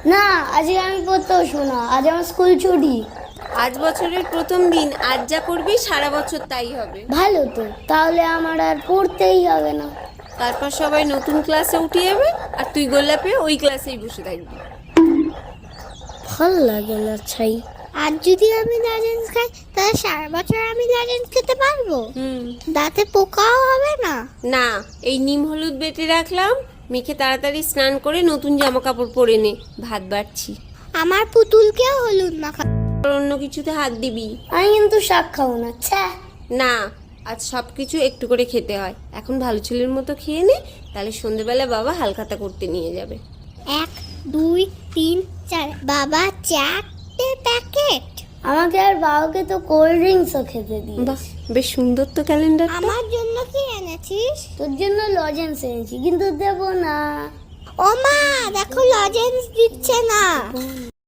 না, আজকে আমি পড়তে বসবো না, আজ আমার স্কুল ছুটি। আজ বছরের প্রথম দিন, আজ যা করবি সারা বছর তাই হবে। ভালো তো, তাহলে আমার আর পড়তেই হবে না। তারপর সবাই নতুন ক্লাসে উঠে যাবে আর তুই গোল্লাপে ওই ক্লাসেই বসে থাকবি। ভাল লাগে না ছাই। আর যদি আমি লজেন্স খাই তাহলে সারা বছর আমি লজেন্স খেতে পারবো? দাঁতে পোকাও হবে না? না, এই নিম হলুদ বেটে রাখলাম, মেখে তাড়াতাড়ি স্নান করে নতুন জামা কাপড় পরে নে, ভাত বাড়ছি। আমার পুতুলকেও হলুদ মাখা। অন্য কিছুতে হাত দিবি আমি কিন্তু শাক খাবো না। ছ্যা। না, আজ সব কিছু একটু করে খেতে হয়। এখন ভালো ছেলের মতো খেয়ে নে, তাহলে সন্ধেবেলা বাবা হালখাতা করতে নিয়ে যাবে। 1 2 3 4 বাবা 4টে প্যাকেট। আমাকে আর বাবাকে তো কোল্ড ড্রিঙ্কসও খেতে দিই। বাহ, বেশ সুন্দর তো ক্যালেন্ডার। আমার জন্য কি এনেছিস? তোর জন্য লজেন্স এনেছি, কিন্তু দেবো না। ও মা, দেখো লজেন্স দিচ্ছে না।